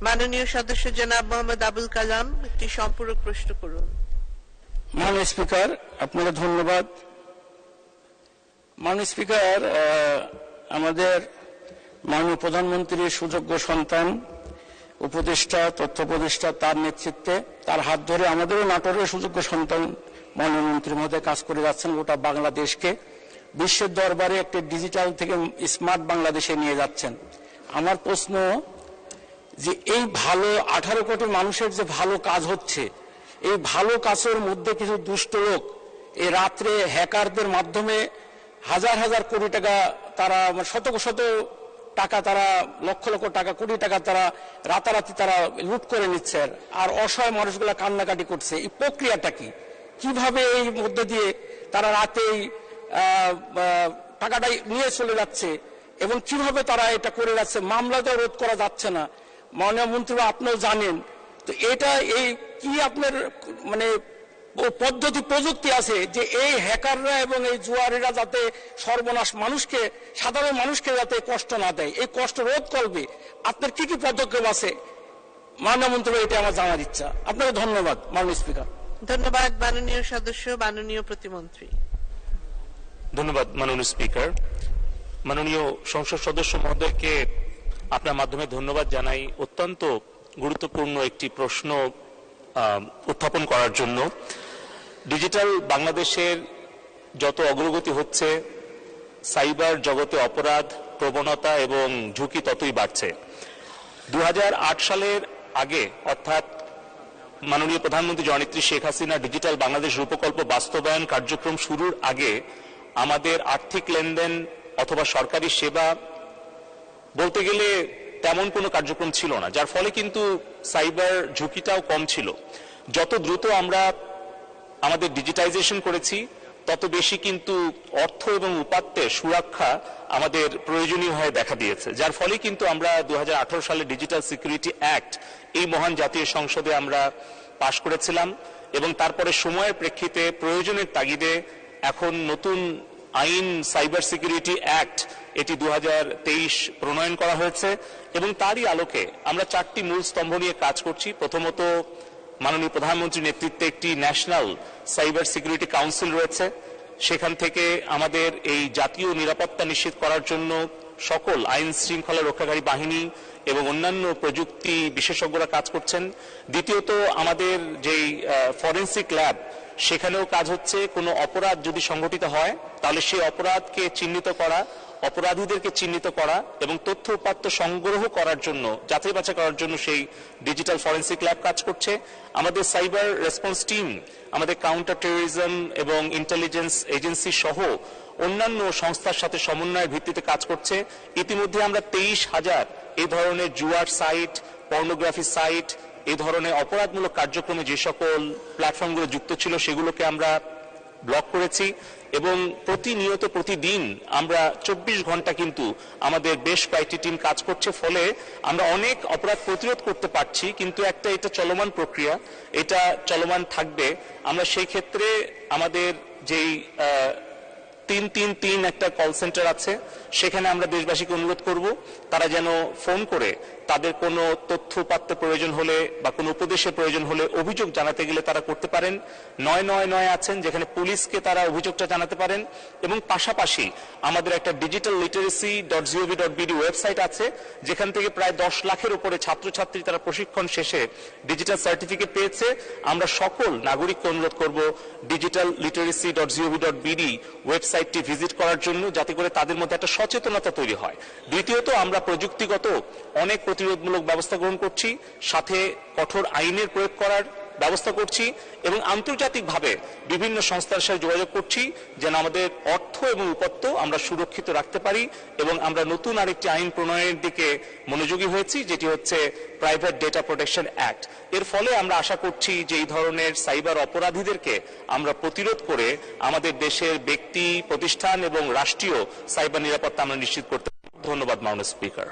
মাননীয় সদস্য জনাব মোহাম্মদ আবুল কালাম একটি সম্পূরক প্রশ্ন করুন। মাননীয় স্পিকার, আপনাকে ধন্যবাদ। মাননীয় স্পিকার, আমাদের মাননীয় প্রধানমন্ত্রীর সুযোগ্য সন্তান, উপদেষ্টা, তথ্য উপদেষ্টা, তার নেতৃত্বে, তার হাত ধরে আমাদেরও নাটোরের সুযোগ্য সন্তান মাননীয় মন্ত্রী মহোদয় কাজ করে যাচ্ছেন। গোটা বাংলাদেশকে বিশ্বের দরবারে একটি ডিজিটাল থেকে স্মার্ট বাংলাদেশে নিয়ে যাচ্ছেন। আমার প্রশ্ন যে এই ভালো 18 কোটি মানুষের যে ভালো কাজ হচ্ছে, এই ভালো কাজের মধ্যে কিছু দুষ্ট লোক এই রাত্রে হ্যাকারদের মাধ্যমে হাজার হাজার কোটি টাকা, তারা শত শত টাকা, তারা লক্ষ লক্ষ টাকা, কোটি টাকা তারা রাতারাতি তারা লুট করে নিচ্ছে, আর অসহায় মানুষগুলা কান্নাকাটি করছে। এই প্রক্রিয়াটা কি, কিভাবে এই মধ্যে দিয়ে তারা রাতেই টাকাটা নিয়ে চলে যাচ্ছে এবং কিভাবে তারা এটা করে যাচ্ছে, মামলাতেও রোধ করা যাচ্ছে না। মাননীয় মন্ত্রী, আপনিও জানেন তো এটা, এই কি আপনার পদ্ধতি প্রযুক্তি আছে যে এই হ্যাকাররা এবং এই জুয়ারিরা যাতে সর্বনাশ মানুষকে, সাধারণ মানুষকে যাতে কষ্ট না দেয়, এই কষ্ট রোধ করবে আপনার কি কি পদক্ষেপ আছে মাননীয় মন্ত্রী, এটা আমার জানার ইচ্ছা। আপনাকে ধন্যবাদ মাননীয় স্পিকার। ধন্যবাদ মাননীয় সদস্য, মাননীয় প্রতিমন্ত্রী। ধন্যবাদ মাননীয় স্পিকার। মাননীয় সংসদ সদস্য মহোদয়কে আপনার মাধ্যমে ধন্যবাদ জানাই অত্যন্ত গুরুত্বপূর্ণ একটি প্রশ্ন উত্থাপন করার জন্য। ডিজিটাল বাংলাদেশের যত অগ্রগতি হচ্ছে, সাইবার জগতে অপরাধ, প্রবণতা এবং ঝুঁকি ততই বাড়ছে। 2008 সালের আগে, অর্থাৎ মাননীয় প্রধানমন্ত্রী জননেত্রী শেখ হাসিনা ডিজিটাল বাংলাদেশ রূপকল্প বাস্তবায়ন কার্যক্রম শুরুর আগে আমাদের আর্থিক লেনদেন অথবা সরকারি সেবা বলতে গেলে তেমন কোনো কার্যক্রম ছিল না, যার ফলে কিন্তু সাইবার ঝুঁকিটাও কম ছিল। যত দ্রুত আমরা আমাদের ডিজিটাইজেশন করেছি, তত বেশি কিন্তু অর্থ এবং উপাত্তের সুরক্ষা আমাদের প্রয়োজনীয় হয়ে দেখা দিয়েছে, যার ফলে কিন্তু আমরা 2018 সালে ডিজিটাল সিকিউরিটি অ্যাক্ট এই মহান জাতীয় সংসদে আমরা পাশ করেছিলাম এবং তারপরে সময়ের প্রেক্ষিতে প্রয়োজনের তাগিদে এখন নতুন আইন সাইবার সিকিউরিটি অ্যাক্ট এটি 2023 প্রণয়ন করা হয়েছে এবং তারই আলোকে আমরা 4টি মূল স্তম্ভ নিয়ে কাজ করছি। প্রথমত, মাননীয় প্রধানমন্ত্রীর নেতৃত্বে একটি ন্যাশনাল সাইবার সিকিউরিটি কাউন্সিল রয়েছে। সেখান থেকে আমাদের এই জাতীয় নিরাপত্তা নিশ্চিত করার জন্য সকল আইন শৃঙ্খলা রক্ষাকারী বাহিনী এবং অন্যান্য প্রযুক্তি বিশেষজ্ঞরা কাজ করছেন। দ্বিতীয়ত, আমাদের যেই ফরেনসিক ল্যাব, সেখানেও কাজ হচ্ছে। কোনো অপরাধ যদি সংঘটিত হয় তাহলে সেই অপরাধকে চিহ্নিত করা, অপরাধীদেরকে চিহ্নিত করা এবং তথ্য উপাত্ত সংগ্রহ করার জন্য, যাচাই বাছাই করার জন্য সেই ডিজিটাল ফরেনসিক ল্যাব কাজ করছে। আমাদের সাইবার রেসপন্স টিম আমাদের কাউন্টার টেররিজম এবং ইন্টেলিজেন্স এজেন্সি সহ অন্যান্য সংস্থার সাথে সমন্বয়ের ভিত্তিতে কাজ করছে। ইতিমধ্যে আমরা 23,000 এই ধরনের জুয়ার সাইট, পর্নোগ্রাফি সাইট, এই ধরনের অপরাধমূলক কার্যক্রমে যে সকল প্ল্যাটফর্মগুলো যুক্ত ছিল সেগুলোকে আমরা ব্লক করেছি এবং প্রতিনিয়ত প্রতিদিন আমরা 24 ঘন্টা কিন্তু আমাদের বেশ কয়েকটি টিম কাজ করছে। ফলে আমরা অনেক অপরাধ প্রতিরোধ করতে পারছি, কিন্তু এটা চলমান প্রক্রিয়া, এটা চলমান থাকবে। আমরা সেই ক্ষেত্রে আমাদের যেই 333 একটা কল সেন্টার আছে, সেখানে আমরা দেশবাসীকে অনুরোধ করব তারা যেন ফোন করে তাদের কোনো তথ্য উপাত্ত প্রয়োজন হলে বা কোনো উপদেশের প্রয়োজন হলে অভিযোগ জানাতে গেলে তারা করতে পারেন। 999 আছেন, যেখানে পুলিশকে তারা অভিযোগটা জানাতে পারেন। এবং পাশাপাশি আমাদের একটা digital-literacy.gov.bd ওয়েবসাইট আছে, যেখান থেকে প্রায় 10 লাখের উপরে ছাত্রছাত্রী তারা প্রশিক্ষণ শেষে ডিজিটাল সার্টিফিকেট পেয়েছে। আমরা সকল নাগরিককে অনুরোধ করব digital-literacy.gov.bd ওয়েবসাইটটি ভিজিট করার জন্য, যাতে করে তাদের মধ্যে একটা সচেতনতা তৈরি হয়। দ্বিতীয়ত, আমরা প্রযুক্তিগত অনেক প্রতিরোধমূলক ব্যবস্থা গ্রহণ করছি, সাথে কঠোর আইনের প্রয়োগ করার ব্যবস্থা করছি এবং আন্তর্জাতিকভাবে বিভিন্ন সংস্থার সাথে যোগাযোগ করছি যেন আমাদের অর্থ এবং উপাত্ত আমরা সুরক্ষিত রাখতে পারি। এবং আমরা নতুন আরেকটি আইন প্রণয়নের দিকে মনোযোগী হয়েছি, যেটি হচ্ছে প্রাইভেট ডেটা প্রোটেকশন অ্যাক্ট। এর ফলে আমরা আশা করছি যে এই ধরনের সাইবার অপরাধীদেরকে আমরা প্রতিরোধ করে আমাদের দেশের ব্যক্তি, প্রতিষ্ঠান এবং রাষ্ট্রীয় সাইবার নিরাপত্তা আমরা নিশ্চিত করতে পারি। ধন্যবাদ মাননীয় স্পিকার।